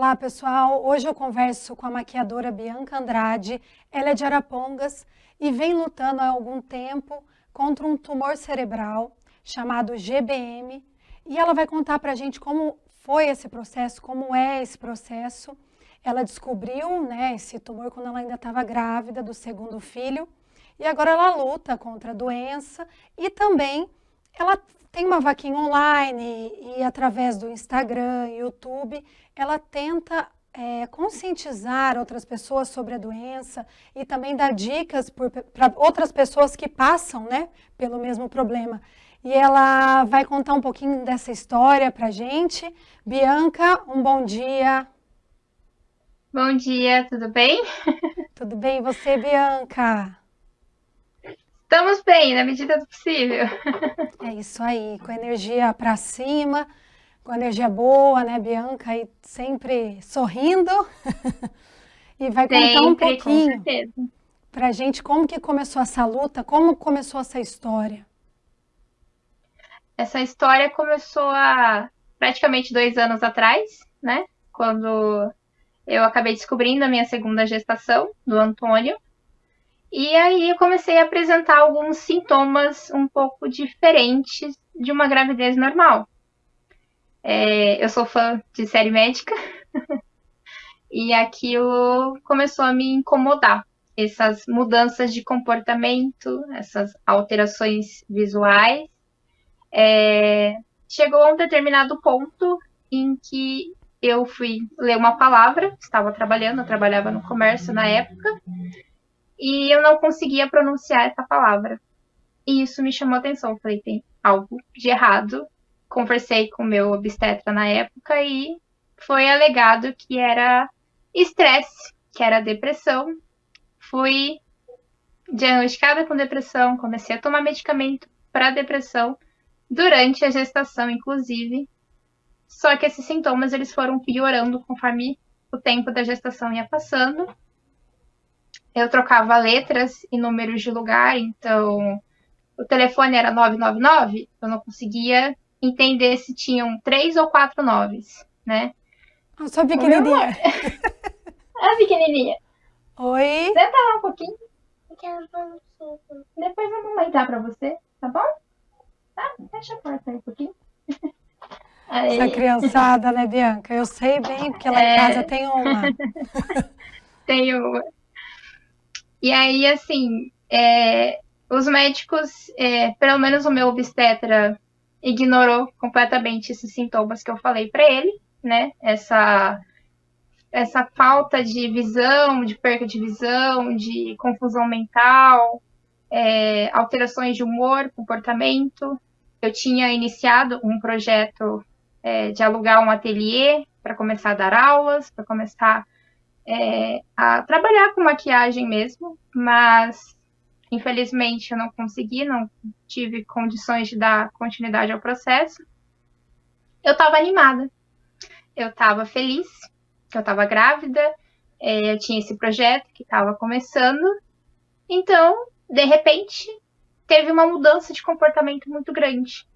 Olá, pessoal. Hoje eu converso com a maquiadora Bianca Andrade. Ela é de Arapongas e vem lutando há algum tempo contra um tumor cerebral chamado GBM. E ela vai contar para a gente como foi esse processo, como é esse processo. Ela descobriu, né, esse tumor quando ela ainda estava grávida do segundo filho. E agora ela luta contra a doença e também ela tem uma vaquinha online e através do Instagram, YouTube, ela tenta conscientizar outras pessoas sobre a doença e também dar dicas para outras pessoas que passam, né, pelo mesmo problema. E ela vai contar um pouquinho dessa história para a gente. Bianca, um bom dia. Bom dia, tudo bem? Tudo bem? E você, Bianca? Estamos bem, na medida do possível. É isso aí, com energia para cima, com energia boa, né, Bianca? E sempre sorrindo. E vai contar um Sempre, com pouquinho certeza. para a gente como que começou essa luta, como começou essa história. Essa história começou há praticamente 2 anos atrás, né? Quando eu acabei descobrindo a minha segunda gestação, do Antônio. E aí eu comecei a apresentar alguns sintomas um pouco diferentes de uma gravidez normal. Eu sou fã de série médica e aquilo começou a me incomodar. Essas mudanças de comportamento, essas alterações visuais. Chegou a um determinado ponto em que eu fui ler uma palavra, estava trabalhando, eu trabalhava no comércio na época, e eu não conseguia pronunciar essa palavra. E isso me chamou a atenção. Eu falei, tem algo de errado. Conversei com o meu obstetra na época e foi alegado que era estresse, que era depressão. Fui diagnosticada com depressão, comecei a tomar medicamento para depressão durante a gestação, inclusive. Só que esses sintomas eles foram piorando conforme o tempo da gestação ia passando. Eu trocava letras e números de lugar, então o telefone era 999, eu não conseguia entender se tinham 3 ou 4 noves, né? Eu sou O meu pequenininha. amor, a pequenininha, Oi? senta lá um pouquinho. Depois a mamãe dá pra você, tá bom? Tá? Fecha a porta aí um pouquinho. Essa Aí, criançada, né, Bianca? Eu sei bem, porque lá em casa tem uma. tenho. E aí, assim, os médicos, pelo menos o meu obstetra, ignorou completamente esses sintomas que eu falei para ele, né? Essa falta de visão, de perca de visão, de confusão mental, alterações de humor, comportamento. Eu tinha iniciado um projeto de alugar um ateliê para começar a dar aulas, para começar a trabalhar com maquiagem mesmo, mas infelizmente eu não consegui, não tive condições de dar continuidade ao processo. Eu estava animada, eu estava feliz, que eu estava grávida, eu tinha esse projeto que estava começando, então, de repente, teve uma mudança de comportamento muito grande.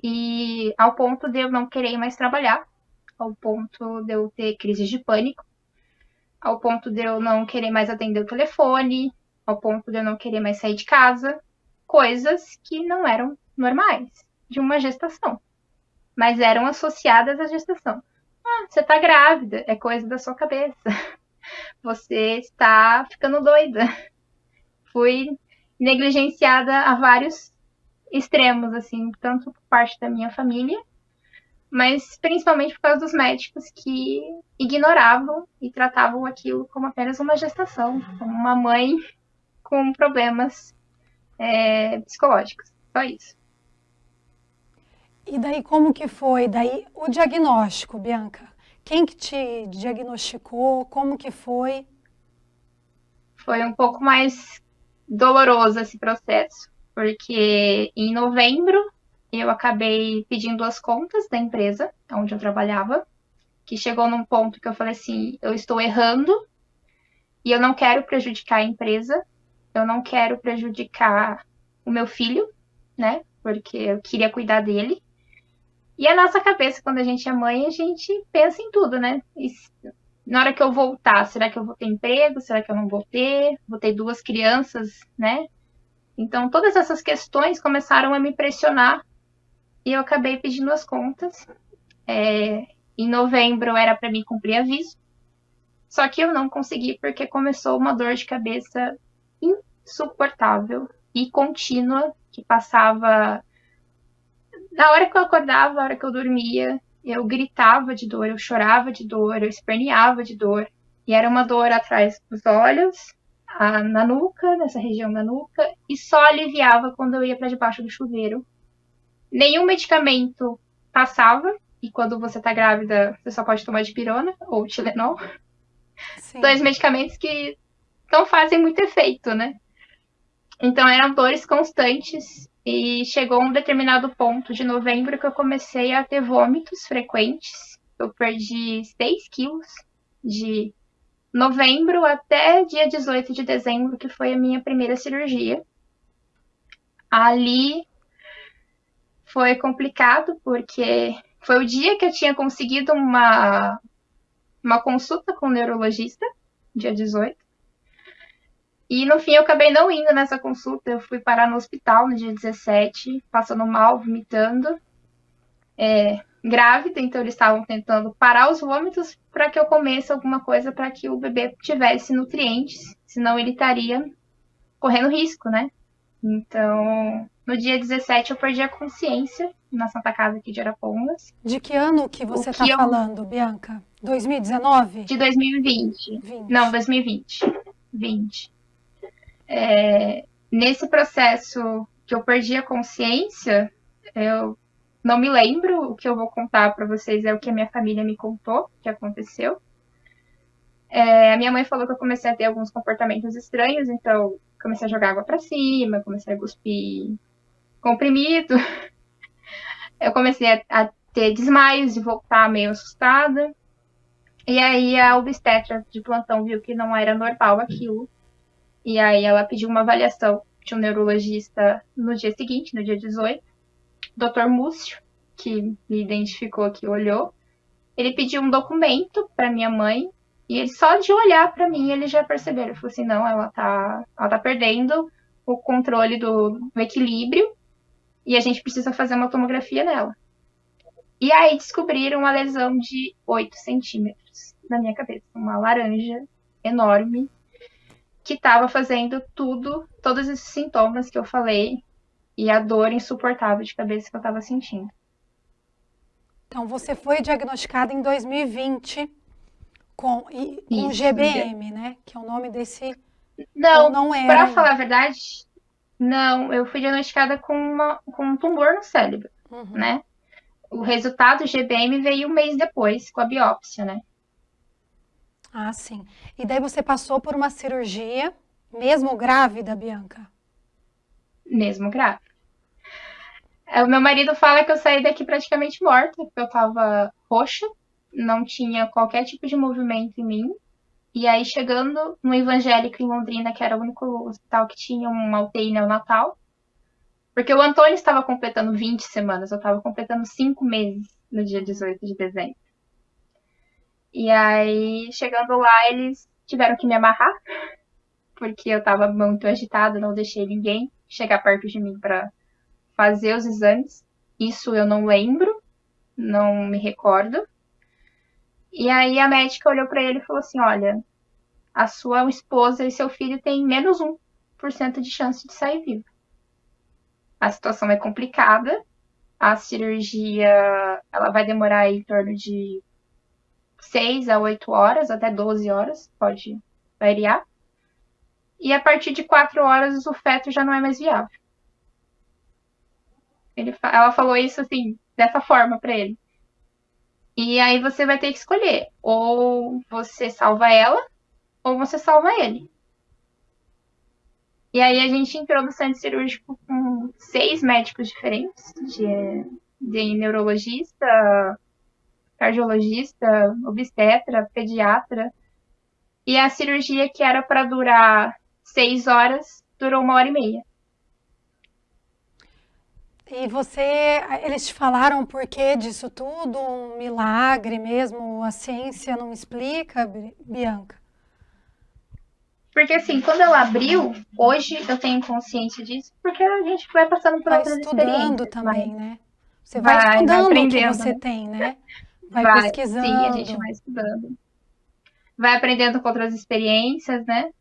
E ao ponto de eu não querer mais trabalhar, ao ponto de eu ter crises de pânico, ao ponto de eu não querer mais atender o telefone, ao ponto de eu não querer mais sair de casa, coisas que não eram normais de uma gestação, mas eram associadas à gestação. Ah, você tá grávida, é coisa da sua cabeça. Você está ficando doida. Fui negligenciada a vários extremos, assim, tanto por parte da minha família, mas principalmente por causa dos médicos que ignoravam e tratavam aquilo como apenas uma gestação, como uma mãe com problemas psicológicos. Só isso. E daí como que foi? Daí o diagnóstico, Bianca. Quem que te diagnosticou? Como que foi? Foi um pouco mais doloroso esse processo, porque em novembro eu acabei pedindo as contas da empresa onde eu trabalhava, que chegou num ponto que eu falei assim, eu estou errando e eu não quero prejudicar a empresa, eu não quero prejudicar o meu filho, né? Porque eu queria cuidar dele. E a nossa cabeça, quando a gente é mãe, a gente pensa em tudo, né? E na hora que eu voltar, será que eu vou ter emprego? Será que eu não vou ter? Vou ter 2 crianças, né? Então, todas essas questões começaram a me pressionar e eu acabei pedindo as contas. Em novembro era para mim cumprir aviso, só que eu não consegui porque começou uma dor de cabeça insuportável e contínua que passava na hora que eu acordava, na hora que eu dormia. Eu gritava de dor, eu chorava de dor, eu esperneava de dor. E era uma dor atrás dos olhos, na nuca, nessa região da nuca, e só aliviava quando eu ia para debaixo do chuveiro. Nenhum medicamento passava, e quando você tá grávida, você só pode tomar dipirona ou Tilenol. Sim. 2 medicamentos que não fazem muito efeito, né? Então eram dores constantes e chegou um determinado ponto de novembro que eu comecei a ter vômitos frequentes. Eu perdi 6 quilos de novembro até dia 18 de dezembro, que foi a minha primeira cirurgia. Ali foi complicado, porque foi o dia que eu tinha conseguido uma consulta com o neurologista, dia 18. E no fim eu acabei não indo nessa consulta, eu fui parar no hospital no dia 17, passando mal, vomitando, grávida, então eles estavam tentando parar os vômitos para que eu comesse alguma coisa para que o bebê tivesse nutrientes, senão ele estaria correndo risco, né? Então, no dia 17 eu perdi a consciência na Santa Casa aqui de Arapongas. De que ano que você está falando, Bianca? 2019? De 2020. 20. Não, 2020. 20. Nesse processo que eu perdi a consciência, eu não me lembro. O que eu vou contar para vocês é o que a minha família me contou, que aconteceu. A minha mãe falou que eu comecei a ter alguns comportamentos estranhos, então comecei a jogar água para cima, comecei a cuspir comprimido. Eu comecei a ter desmaios e voltar meio assustada. E aí a obstetra de plantão viu que não era normal aquilo. E aí ela pediu uma avaliação de um neurologista no dia seguinte, no dia 18. Dr. Múcio, que me identificou aqui, olhou. Ele pediu um documento para minha mãe. E ele, só de olhar para mim, ele já percebeu. Ele falou assim, não, ela tá perdendo o controle do equilíbrio. E a gente precisa fazer uma tomografia nela. E aí descobriram uma lesão de 8 centímetros na minha cabeça. Uma laranja enorme que estava fazendo todos esses sintomas que eu falei e a dor insuportável de cabeça que eu estava sentindo. Então, você foi diagnosticada em 2020 com GBM, né? Que é o nome desse... Não era. Para falar a verdade, não. Eu fui diagnosticada com um tumor no cérebro, né? O resultado do GBM veio um mês depois, com a biópsia, né? Ah, sim. E daí você passou por uma cirurgia, mesmo grávida, Bianca? Mesmo grávida. O meu marido fala que eu saí daqui praticamente morta, porque eu tava roxa, não tinha qualquer tipo de movimento em mim. E aí, chegando no Evangélico em Londrina, que era o único hospital que tinha uma UTI neonatal, porque o Antônio estava completando 20 semanas, eu estava completando 5 meses no dia 18 de dezembro. E aí, chegando lá, eles tiveram que me amarrar, porque eu estava muito agitada, não deixei ninguém chegar perto de mim para fazer os exames. Isso eu não lembro, não me recordo. E aí a médica olhou para ele e falou assim, olha, a sua esposa e seu filho têm menos 1% de chance de sair vivo. A situação é complicada, a cirurgia ela vai demorar em torno de 6 a 8 horas, até 12 horas, pode variar. E a partir de 4 horas o feto já não é mais viável. Ela falou isso assim, dessa forma para ele. E aí você vai ter que escolher, ou você salva ela, ou você salva ele. E aí a gente entrou no centro cirúrgico com 6 médicos diferentes, de neurologista, cardiologista, obstetra, pediatra. E a cirurgia que era para durar 6 horas, durou 1h30. E eles te falaram o porquê disso tudo? Um milagre mesmo? A ciência não explica, Bianca? Porque assim, quando ela abriu, hoje eu tenho consciência disso, porque a gente vai passando por Vai outras estudando experiências, também, né? Você vai vai estudando o que aprendendo, você né? tem, né? Vai Vai, sim, a gente pesquisando. vai estudando. Vai aprendendo com outras experiências, né?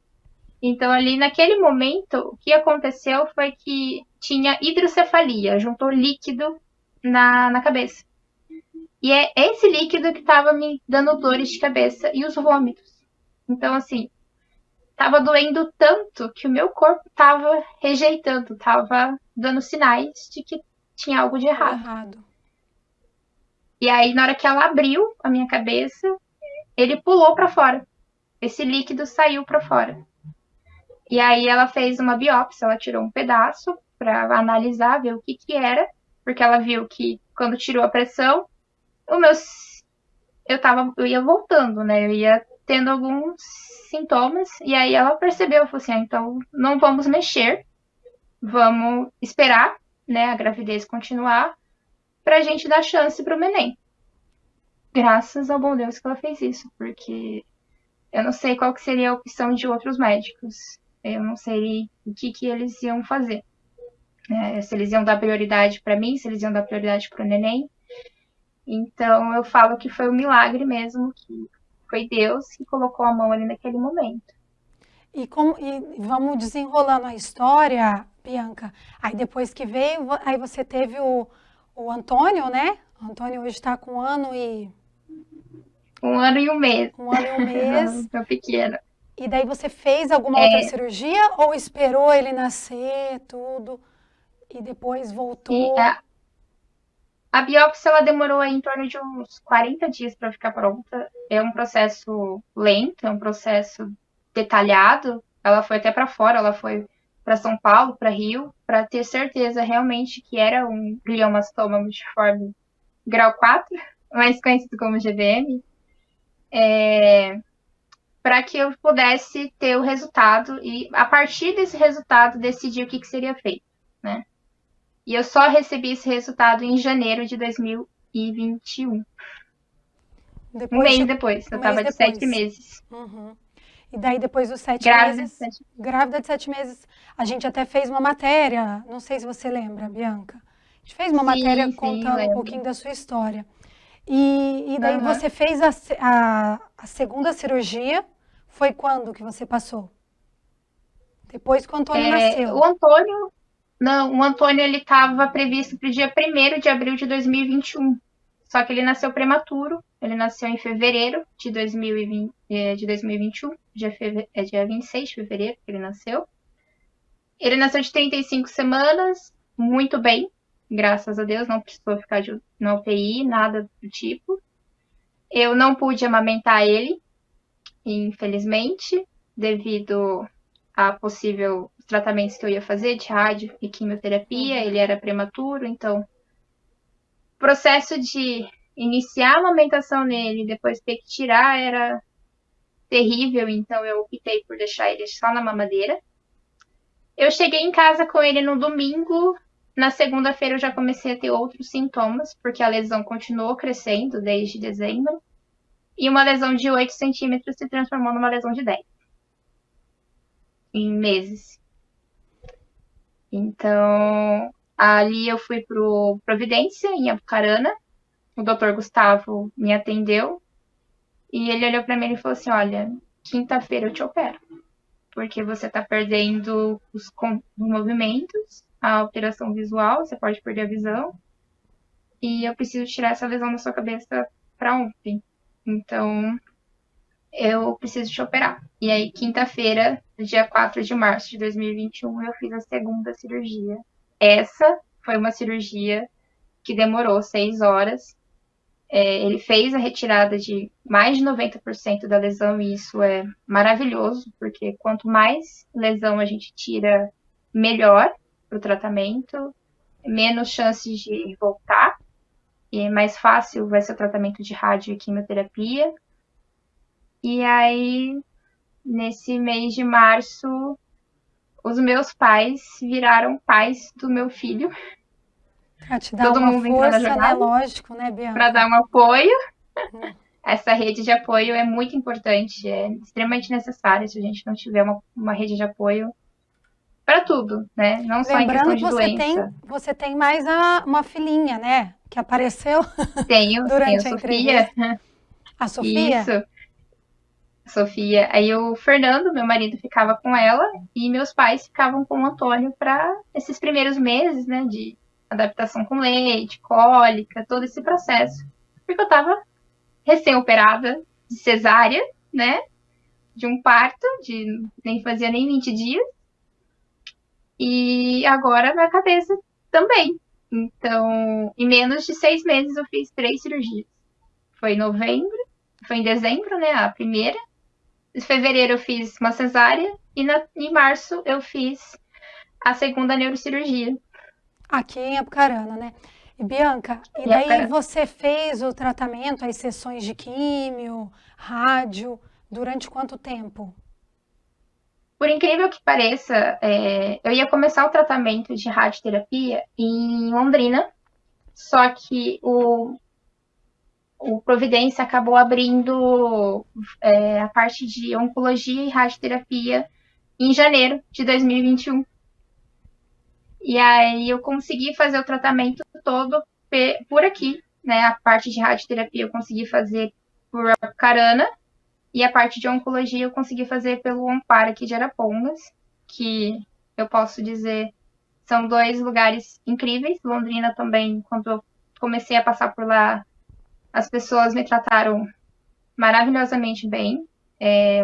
Então, ali naquele momento, o que aconteceu foi que tinha hidrocefalia, juntou líquido na cabeça. E é esse líquido que estava me dando dores de cabeça e os vômitos. Então, assim, estava doendo tanto que o meu corpo estava rejeitando, estava dando sinais de que tinha algo de Algo errado. errado. E aí, na hora que ela abriu a minha cabeça, ele pulou para fora. Esse líquido saiu para fora. E aí ela fez uma biópsia, ela tirou um pedaço para analisar, ver o que que era, porque ela viu que quando tirou a pressão, o meu eu ia voltando, né? Eu ia tendo alguns sintomas e aí ela percebeu, falou assim: então não vamos mexer, vamos esperar, né, a gravidez continuar pra gente dar chance pro neném. Graças ao bom Deus que ela fez isso, porque eu não sei qual que seria a opção de outros médicos. Eu não sei o que que eles iam fazer. Se eles iam dar prioridade para mim, se eles iam dar prioridade para o neném. Então eu falo que foi um milagre mesmo, que foi Deus que colocou a mão ali naquele momento. E vamos desenrolando a história, Bianca. Aí depois que veio, aí você teve o Antônio, né? O Antônio hoje está com 1 ano e 1 mês. 1 ano e 1 mês. Meu pequeno. E daí você fez alguma outra cirurgia ou esperou ele nascer, tudo, e depois E voltou? a biópsia ela demorou em torno de uns 40 dias para ficar pronta. É um processo lento, é um processo detalhado. Ela foi até para fora, ela foi para São Paulo, para Rio, para ter certeza realmente que era um gliomastoma multiforme grau 4, mais conhecido como GBM, para que eu pudesse ter o resultado e, a partir desse resultado, decidir o que seria feito, né? E eu só recebi esse resultado em janeiro de 2021. Um mês depois. Eu estava de 7 meses. Uhum. E daí, depois dos 7 Grávida. meses, grávida de 7 meses, a gente até fez uma matéria, não sei se você lembra, Bianca. A gente fez uma matéria contando um pouquinho da sua história. E daí você fez a segunda cirurgia, foi quando que você passou? Depois que o Antônio nasceu. O Antônio ele estava previsto para o dia 1º de abril de 2021. Só que ele nasceu prematuro. Ele nasceu em fevereiro de 2021. Dia 26 de fevereiro que ele nasceu. Ele nasceu de 35 semanas, muito bem, graças a Deus. Não precisou ficar na UTI, nada do tipo. Eu não pude amamentar ele, infelizmente, devido a possível tratamentos que eu ia fazer de rádio e quimioterapia. Ele era prematuro, então o processo de iniciar a amamentação nele e depois ter que tirar era terrível, então eu optei por deixar ele só na mamadeira. Eu cheguei em casa com ele no domingo. Na segunda-feira eu já comecei a ter outros sintomas, porque a lesão continuou crescendo desde dezembro. E uma lesão de 8 centímetros se transformou numa lesão de 10. Em meses. Então, ali eu fui pro Providência, em Apucarana. O doutor Gustavo me atendeu. E ele olhou para mim e falou assim: olha, quinta-feira eu te opero. Porque você tá perdendo os movimentos, a alteração visual, você pode perder a visão. E eu preciso tirar essa lesão da sua cabeça para ontem. Então, eu preciso te operar. E aí, quinta-feira, dia 4 de março de 2021, eu fiz a segunda cirurgia. Essa foi uma cirurgia que demorou 6 horas. Ele fez a retirada de mais de 90% da lesão e isso é maravilhoso, porque quanto mais lesão a gente tira, melhor para o tratamento, menos chances de voltar, e mais fácil vai ser o tratamento de rádio e quimioterapia. E aí, nesse mês de março, os meus pais viraram pais do meu filho. Pra te dar todo uma mundo entrar na força, né? jogada, Lógico, né, para Bianca? dar um apoio. Essa rede de apoio é muito importante, é extremamente necessária se a gente não tiver uma rede de apoio para tudo, né? Não só em Lembrando questão que de doença. você tem mais uma filhinha, né? Que apareceu Tenho durante a Sofia, entrevista. A Sofia? isso, Sofia. Aí o Fernando, meu marido, ficava com ela e meus pais ficavam com o Antônio para esses primeiros meses, né, de adaptação com leite, cólica, todo esse processo. Porque eu estava recém-operada de cesárea, né, de um parto, de nem fazia nem 20 dias, e agora na cabeça também. Então, em menos de 6 meses eu fiz 3 cirurgias. Foi em novembro, foi em dezembro, né, a primeira. Em fevereiro eu fiz uma cesárea e em março eu fiz a segunda neurocirurgia. Aqui em Apucarana, né? E Bianca, e E daí agora, você fez o tratamento, as sessões de químio, rádio, durante quanto tempo? por incrível que pareça, eu ia começar o tratamento de radioterapia em Londrina, só que o Providência acabou abrindo a parte de oncologia e radioterapia em janeiro de 2021. E aí eu consegui fazer o tratamento todo por aqui, né? A parte de radioterapia eu consegui fazer por Apucarana e a parte de oncologia eu consegui fazer pelo Ampar aqui de Arapongas, que eu posso dizer são 2 lugares incríveis. Londrina também, quando eu comecei a passar por lá, as pessoas me trataram maravilhosamente bem,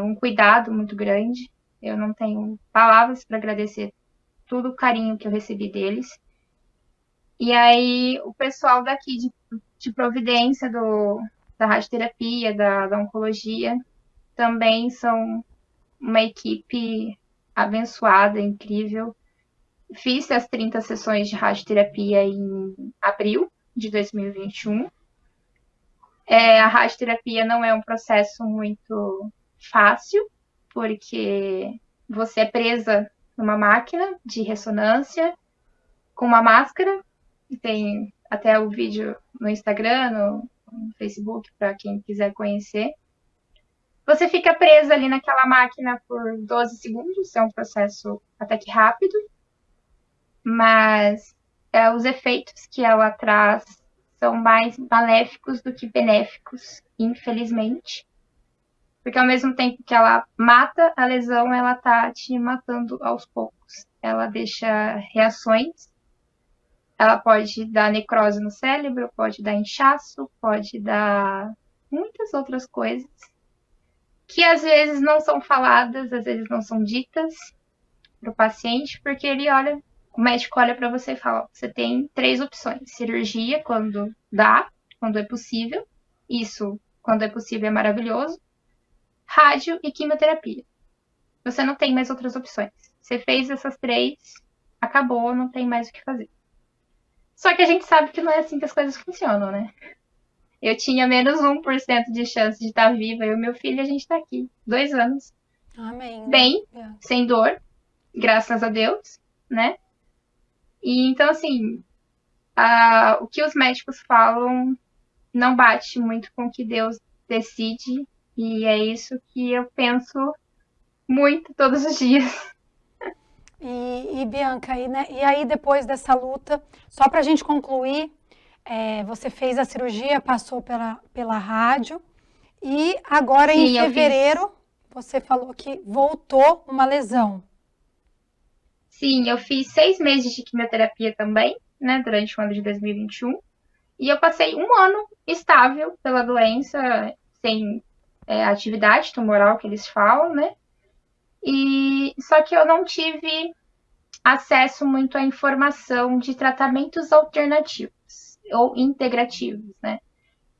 um cuidado muito grande. Eu não tenho palavras para agradecer todo o carinho que eu recebi deles. E aí, o pessoal daqui de Providência, da radioterapia, da oncologia, também são uma equipe abençoada, incrível. Fiz as 30 sessões de radioterapia em abril de 2021. A radioterapia não é um processo muito fácil, porque você é presa numa máquina de ressonância com uma máscara. Tem até o vídeo no Instagram, no Facebook, para quem quiser conhecer. Você fica presa ali naquela máquina por 12 segundos, é um processo até que rápido, mas os efeitos que ela traz são mais maléficos do que benéficos, infelizmente. Porque ao mesmo tempo que ela mata a lesão, ela tá te matando aos poucos. Ela deixa reações. Ela pode dar necrose no cérebro, pode dar inchaço, pode dar muitas outras coisas que às vezes não são faladas, às vezes não são ditas para o paciente, porque o médico olha para você e fala: você tem 3 opções: cirurgia, quando dá, quando é possível, isso, quando é possível, é maravilhoso, rádio e quimioterapia. Você não tem mais outras opções. Você fez essas 3, acabou, não tem mais o que fazer. Só que a gente sabe que não é assim que as coisas funcionam, né? Eu tinha menos 1% de chance de estar viva, e o meu filho, a gente está aqui, 2 anos. Amém, né? Bem, sem dor, graças a Deus, né? E então, assim, o que os médicos falam não bate muito com o que Deus decide, e é isso que eu penso muito todos os dias. E Bianca, e aí depois dessa luta, só para a gente concluir, você fez a cirurgia, passou pela rádio, e agora em Sim, fevereiro você falou que voltou uma lesão. Sim, eu fiz 6 meses de quimioterapia também, né, durante o ano de 2021. E eu passei um ano estável pela doença, sem atividade tumoral, que eles falam, né? Só que eu não tive acesso muito à informação de tratamentos alternativos ou integrativos, né?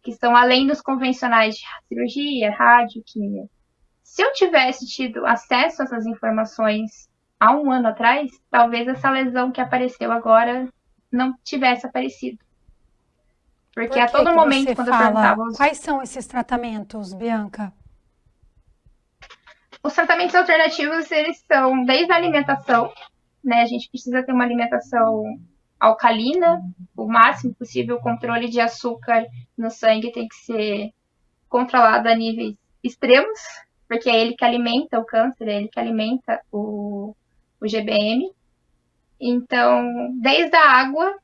Que são além dos convencionais de cirurgia, rádio, quimio. Se eu tivesse tido acesso a essas informações há um ano atrás, talvez essa lesão que apareceu agora não tivesse aparecido. Porque Por a que todo que momento, você quando eu fala? perguntava Quais são esses tratamentos, Bianca? os tratamentos alternativos, eles são desde a alimentação, né? A gente precisa ter uma alimentação alcalina, o máximo possível. O controle de açúcar no sangue tem que ser controlado a níveis extremos, porque é ele que alimenta o câncer, é ele que alimenta o GBM. Então, desde a água,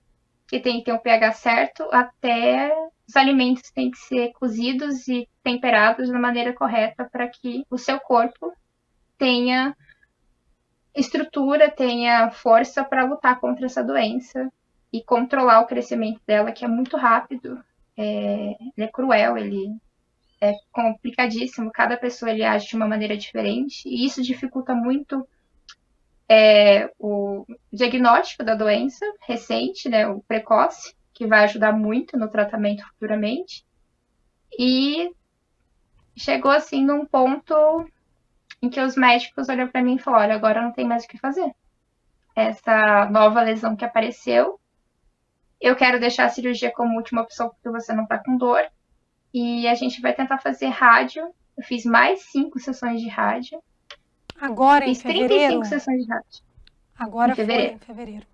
que tem que ter um pH certo, até os alimentos têm que ser cozidos e temperados da maneira correta para que o seu corpo tenha estrutura, tenha força para lutar contra essa doença e controlar o crescimento dela, que é muito rápido. Ele é cruel, ele é complicadíssimo. Cada pessoa ele age de uma maneira diferente e isso dificulta muito o diagnóstico da doença recente, né, o precoce, que vai ajudar muito no tratamento futuramente. E chegou assim num ponto em que os médicos olham para mim e falaram: olha, agora não tem mais o que fazer. Essa nova lesão que apareceu, eu quero deixar a cirurgia como última opção porque você não está com dor. E a gente vai tentar fazer rádio. Eu fiz mais 5 sessões de rádio. Agora em Fiz fevereiro? 35 sessões de rádio. Agora foi em fevereiro.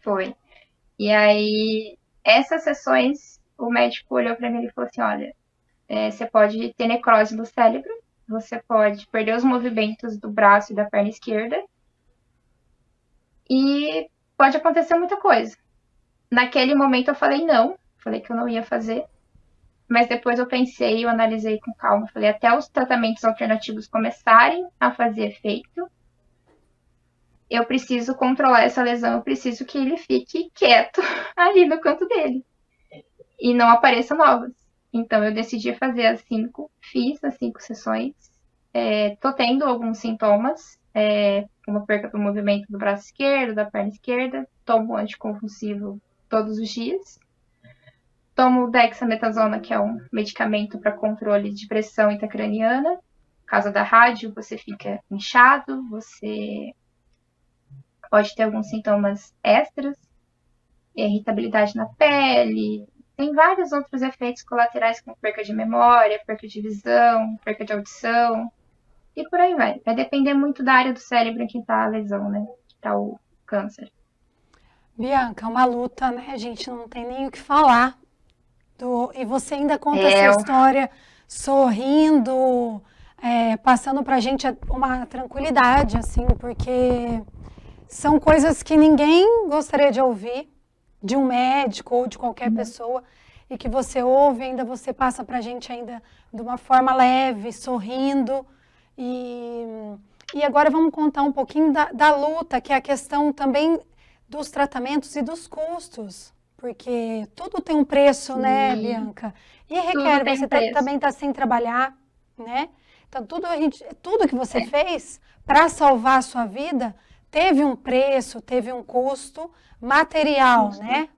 Foi. E aí, essas sessões, o médico olhou para mim e falou assim: olha, você pode ter necrose no cérebro, você pode perder os movimentos do braço e da perna esquerda, e pode acontecer muita coisa. Naquele momento eu falei não, falei que eu não ia fazer, mas depois eu pensei, eu analisei com calma, falei até os tratamentos alternativos começarem a fazer efeito, eu preciso controlar essa lesão, eu preciso que ele fique quieto ali no canto dele e não apareça novas. Então eu decidi fazer as 5, fiz as 5 sessões, tô tendo alguns sintomas, como perca do movimento do braço esquerdo, da perna esquerda, tomo anticonvulsivo todos os dias, tomo dexametasona, que é um medicamento para controle de pressão intracraniana. Por causa da rádio, você fica inchado, você pode ter alguns sintomas extras, irritabilidade na pele, tem vários outros efeitos colaterais, como perca de memória, perca de visão, perca de audição, e por aí vai. Vai depender muito da área do cérebro em que está a lesão, né? Que está o câncer. Bianca, uma luta, né? A gente não tem nem o que falar. E você ainda conta essa história sorrindo, passando pra gente uma tranquilidade, assim, porque são coisas que ninguém gostaria de ouvir de um médico ou de qualquer pessoa, e que você ouve, ainda você passa pra gente ainda de uma forma leve, sorrindo. E agora vamos contar um pouquinho da luta, que é a questão também dos tratamentos e dos custos. Porque tudo tem um preço, né, Bianca? E requer, você também está sem trabalhar, né? Então, tudo que você fez para salvar a sua vida teve um preço, teve um custo material, né?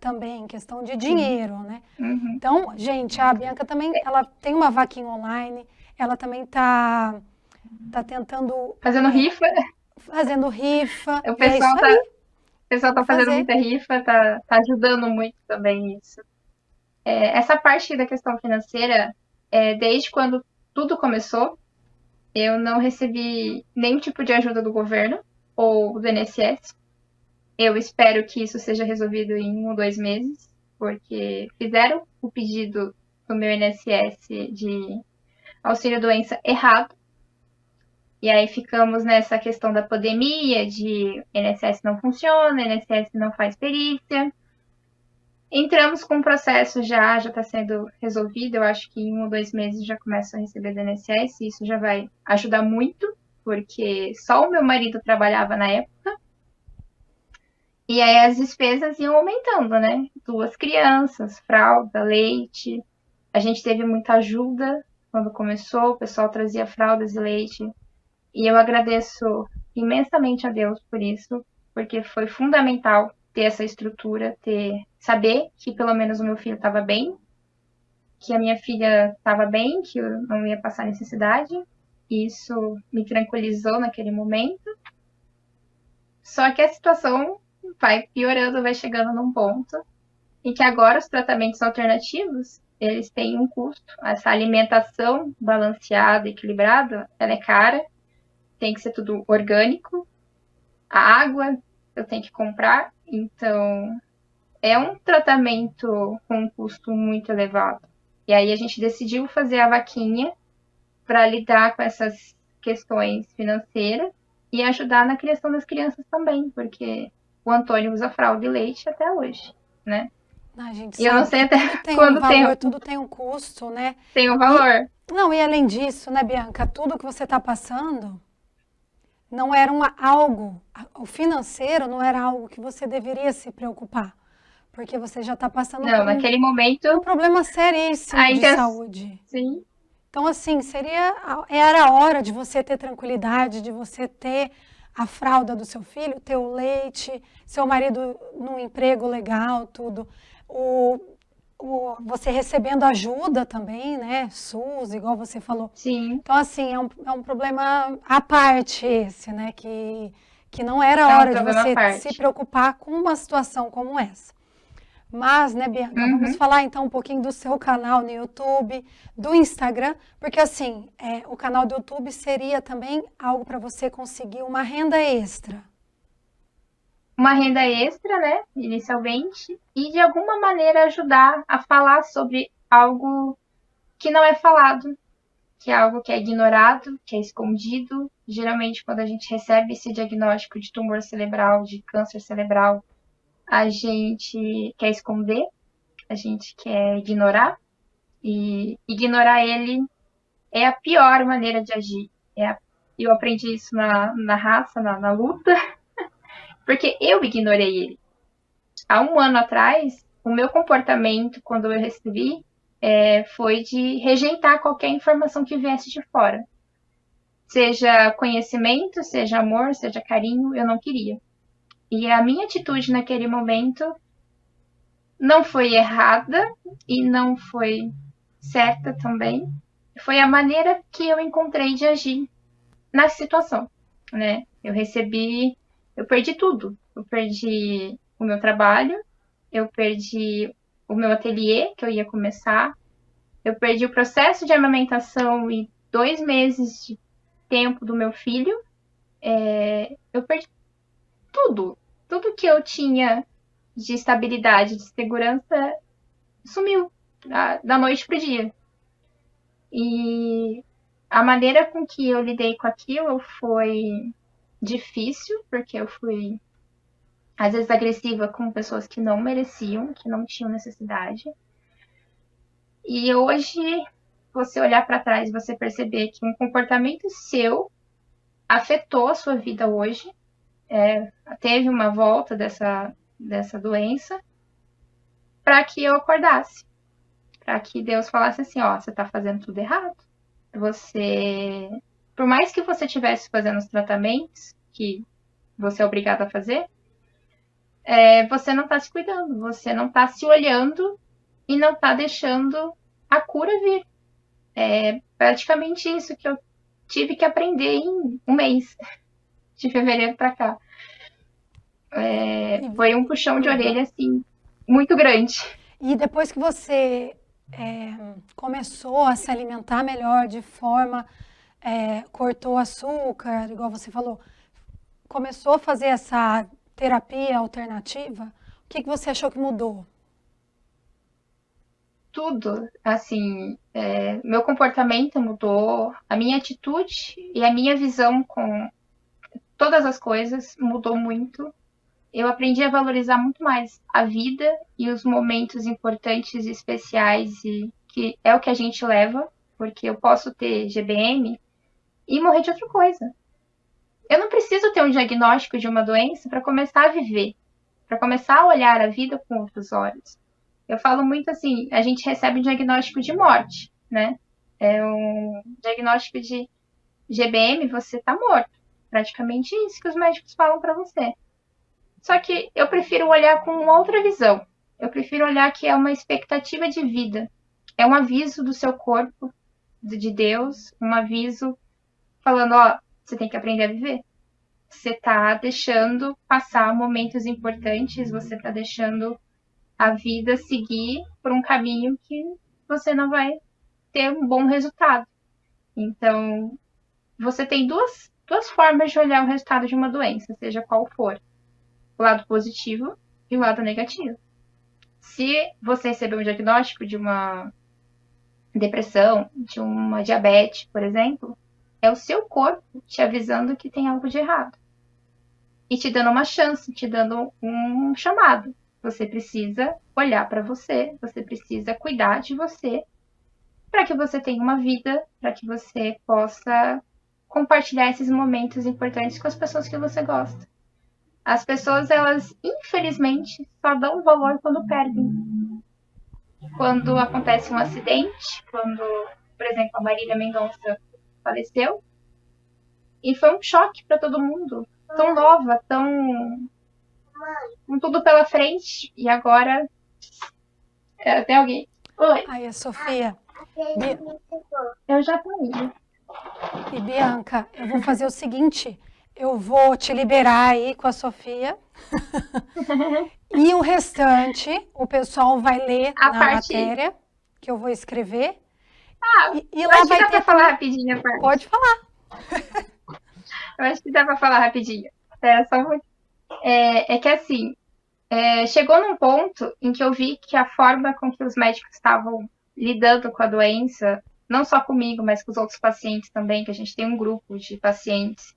Também, questão de dinheiro, né? Uhum. Então, gente, a Bianca também, ela tem uma vaquinha online, ela também tá tentando... Fazendo rifa. Fazendo rifa. O pessoal tá fazendo muita rifa, tá ajudando muito também isso. Essa parte da questão financeira, desde quando tudo começou, eu não recebi nenhum tipo de ajuda do governo ou do INSS. Eu espero que isso seja resolvido em 1 ou 2 meses, porque fizeram o pedido do meu INSS de auxílio-doença errado. E aí ficamos nessa questão da pandemia, de INSS não funciona, INSS não faz perícia. Entramos com um processo já está sendo resolvido, eu acho que em 1 ou 2 meses já começo a receber do INSS, e isso já vai ajudar muito, porque só o meu marido trabalhava na época, e aí as despesas iam aumentando, né? 2 crianças, fralda, leite, a gente teve muita ajuda quando começou, o pessoal trazia fraldas e leite. E eu agradeço imensamente a Deus por isso, porque foi fundamental ter essa estrutura, saber que pelo menos o meu filho estava bem, que a minha filha estava bem, que eu não ia passar necessidade. Isso me tranquilizou naquele momento. Só que a situação vai piorando, vai chegando num ponto em que agora os tratamentos alternativos, eles têm um custo. Essa alimentação balanceada, equilibrada, ela é cara. Tem que ser tudo orgânico. A água eu tenho que comprar. Então, é um tratamento com um custo muito elevado. E aí a gente decidiu fazer a vaquinha para lidar com essas questões financeiras e ajudar na criação das crianças também, porque o Antônio usa fralda e leite até hoje, né? A gente E eu não sabe sei que até tudo tem um quando valor, tudo tem um custo, né? tem um E, valor. não, e além disso, né, Bianca, tudo que você está passando não era algo, o financeiro não era algo que você deveria se preocupar, porque você já está passando Não, por naquele momento, um problema seríssimo a de intenção. saúde. Sim, Então, assim, era a hora de você ter tranquilidade, de você ter a fralda do seu filho, ter o leite, seu marido num emprego legal, tudo. Você recebendo ajuda também, né? SUS, igual você falou. sim. Então, assim, é um problema à parte esse, né? Que não era É um hora de problema à você se parte. preocupar com uma situação como essa. Mas, né, Bianca, vamos Uhum. falar então um pouquinho do seu canal no YouTube, do Instagram, porque assim, o canal do YouTube seria também algo para você conseguir uma renda extra. Uma renda extra, né, inicialmente, e de alguma maneira ajudar a falar sobre algo que não é falado, que é algo que é ignorado, que é escondido. Geralmente, quando a gente recebe esse diagnóstico de tumor cerebral, de câncer cerebral, a gente quer esconder, a gente quer ignorar, e ignorar ele é a pior maneira de agir. Eu aprendi isso na raça, na luta, porque eu ignorei ele. Há um ano atrás, o meu comportamento, quando eu recebi, foi de rejeitar qualquer informação que viesse de fora. Seja conhecimento, seja amor, seja carinho, eu não queria. E a minha atitude naquele momento não foi errada e não foi certa também. Foi a maneira que eu encontrei de agir na situação, né? Eu perdi tudo. Eu perdi o meu trabalho, eu perdi o meu ateliê que eu ia começar, eu perdi o processo de amamentação e 2 meses de tempo do meu filho. Eu perdi tudo. Tudo que eu tinha de estabilidade, de segurança, sumiu da noite pro dia. E a maneira com que eu lidei com aquilo foi difícil, porque eu fui, às vezes, agressiva com pessoas que não mereciam, que não tinham necessidade. E hoje, você olhar para trás e você perceber que um comportamento seu afetou a sua vida hoje, teve uma volta dessa doença, para que eu acordasse. Para que Deus falasse assim, ó, você está fazendo tudo errado. Você, por mais que você estivesse fazendo os tratamentos que você é obrigado a fazer, você não está se cuidando, você não está se olhando e não está deixando a cura vir. É praticamente isso que eu tive que aprender em um mês, de fevereiro para cá. Foi um puxão de orelha, assim, muito grande. E depois que você começou a se alimentar melhor de forma, cortou açúcar, igual você falou, começou a fazer essa terapia alternativa, o que você achou que mudou? Tudo, assim, meu comportamento mudou, a minha atitude e a minha visão com todas as coisas mudou muito. Eu aprendi a valorizar muito mais a vida e os momentos importantes e especiais, e que é o que a gente leva, porque eu posso ter GBM e morrer de outra coisa. Eu não preciso ter um diagnóstico de uma doença para começar a viver, para começar a olhar a vida com outros olhos. Eu falo muito assim, a gente recebe um diagnóstico de morte, né? É um diagnóstico de GBM, você está morto. Praticamente isso que os médicos falam para você. Só que eu prefiro olhar com outra visão. Eu prefiro olhar que é uma expectativa de vida. É um aviso do seu corpo, de Deus, um aviso falando, ó, você tem que aprender a viver. Você tá deixando passar momentos importantes, você tá deixando a vida seguir por um caminho que você não vai ter um bom resultado. Então, você tem duas formas de olhar o resultado de uma doença, seja qual for. o lado positivo e o lado negativo. Se você receber um diagnóstico de uma depressão, de uma diabetes, por exemplo, é o seu corpo te avisando que tem algo de errado. E te dando uma chance, te dando um chamado. Você precisa olhar para você, você precisa cuidar de você, para que você tenha uma vida, para que você possa compartilhar esses momentos importantes com as pessoas que você gosta. As pessoas, elas, infelizmente, só dão valor quando perdem. Quando acontece um acidente, quando, por exemplo, a Marília Mendonça faleceu, e foi um choque para todo mundo. Tão nova, com tudo pela frente, e agora tem alguém. Oi. Aí, a Sofia. Eu já tô indo. E Bianca, eu vou fazer o seguinte, eu vou te liberar aí com a Sofia e o restante o pessoal vai ler na matéria que eu vou escrever. E lá vai ter... falar rapidinho a parte. Pode falar. Eu acho que dá pra falar rapidinho. Espera só um pouquinho. É que assim, chegou num ponto em que eu vi que a forma com que os médicos estavam lidando com a doença, não só comigo, mas com os outros pacientes também, que a gente tem um grupo de pacientes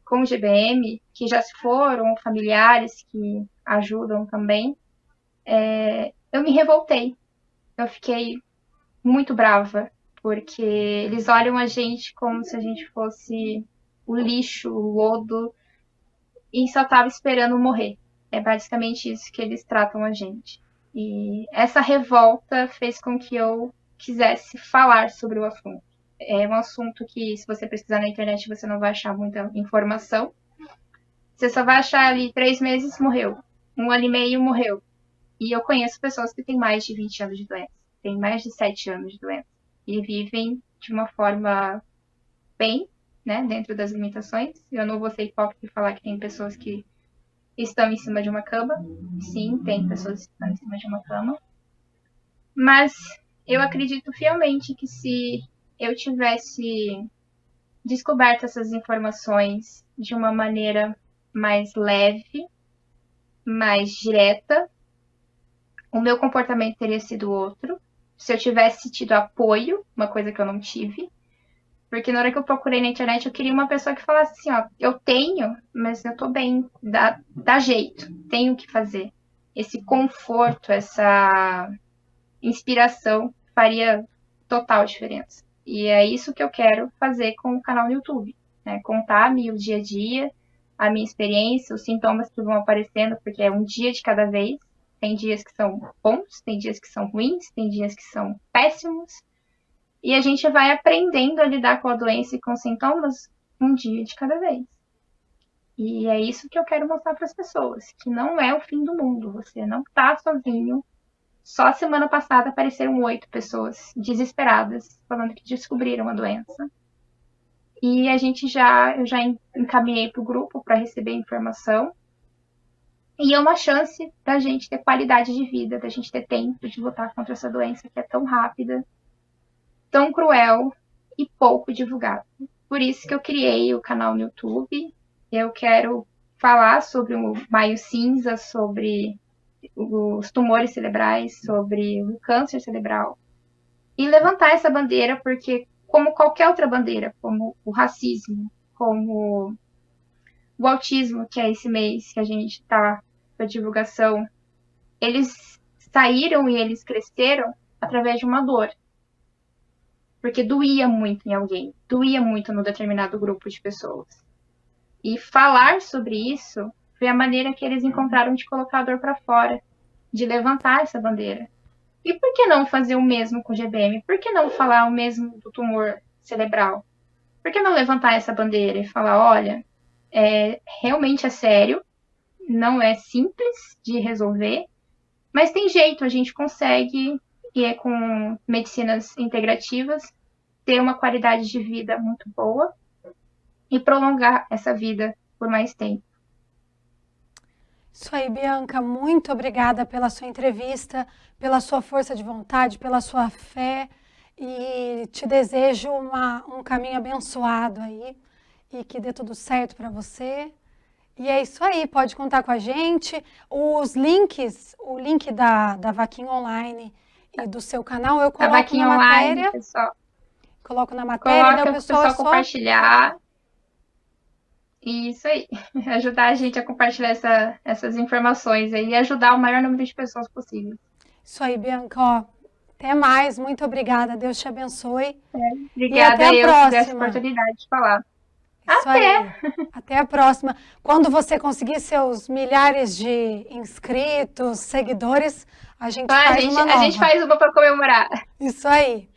com GBM, que já se foram, familiares que ajudam também, eu me revoltei. Eu fiquei muito brava, porque eles olham a gente como se a gente fosse o lixo, o lodo, e só tava esperando morrer. É basicamente isso que eles tratam a gente. E essa revolta fez com que eu quisesse falar sobre o assunto. É um assunto que, se você pesquisar na internet, você não vai achar muita informação. Você só vai achar ali 3 meses, morreu. 1 ano e meio, morreu. E eu conheço pessoas que têm mais de 20 anos de doença. Têm mais de 7 anos de doença. E vivem de uma forma bem, né, dentro das limitações. Eu não vou ser hipócrita e falar que tem pessoas que estão em cima de uma cama. Sim, tem pessoas que estão em cima de uma cama. Mas eu acredito fielmente que se eu tivesse descoberto essas informações de uma maneira mais leve, mais direta, o meu comportamento teria sido outro. Se eu tivesse tido apoio, uma coisa que eu não tive. Porque na hora que eu procurei na internet, eu queria uma pessoa que falasse assim, ó, eu tenho, mas eu tô bem, dá jeito, tenho o que fazer. Esse conforto, essa inspiração faria total diferença. E é isso que eu quero fazer com o canal no YouTube, né? Contar-me o dia a dia, a minha experiência, os sintomas que vão aparecendo, porque é um dia de cada vez. Tem dias que são bons, tem dias que são ruins, tem dias que são péssimos. E a gente vai aprendendo a lidar com a doença e com os sintomas um dia de cada vez. E é isso que eu quero mostrar para as pessoas, que não é o fim do mundo. Você não está sozinho. Só a semana passada apareceram 8 pessoas desesperadas, falando que descobriram a doença. E eu já encaminhei para o grupo para receber informação. E é uma chance da gente ter qualidade de vida, da gente ter tempo de lutar contra essa doença que é tão rápida, tão cruel e pouco divulgada. Por isso que eu criei o canal no YouTube. Eu quero falar sobre o Maio Cinza, sobre os tumores cerebrais, sobre o câncer cerebral. E levantar essa bandeira, porque como qualquer outra bandeira, como o racismo, como o autismo, que é esse mês que a gente está com a divulgação, eles saíram e eles cresceram através de uma dor. Porque doía muito em alguém, doía muito no determinado grupo de pessoas. E falar sobre isso foi a maneira que eles encontraram de colocar a dor para fora, de levantar essa bandeira. E por que não fazer o mesmo com o GBM? Por que não falar o mesmo do tumor cerebral? Por que não levantar essa bandeira e falar, olha, realmente é sério, não é simples de resolver, mas tem jeito, a gente consegue, e é com medicinas integrativas, ter uma qualidade de vida muito boa e prolongar essa vida por mais tempo. Isso aí, Bianca, muito obrigada pela sua entrevista, pela sua força de vontade, pela sua fé, e te desejo um caminho abençoado aí e que dê tudo certo para você E é isso aí, pode contar com a gente. Os links, o link da Vaquinha Online e do seu canal, eu A coloco Vaquinha na Online, matéria. pessoal. Coloco na matéria, daí o Coloca o pessoal pessoal compartilhar. Isso aí. Ajudar a gente a compartilhar essas informações aí e ajudar o maior número de pessoas possível. Isso aí, Bianca, ó. Até mais, muito obrigada. Deus te abençoe. Obrigada e até a eu por essa próxima. oportunidade de falar. Isso aí. Até a próxima. Quando você conseguir seus milhares de inscritos, seguidores, a gente faz uma nova. A gente faz uma para comemorar. Isso aí.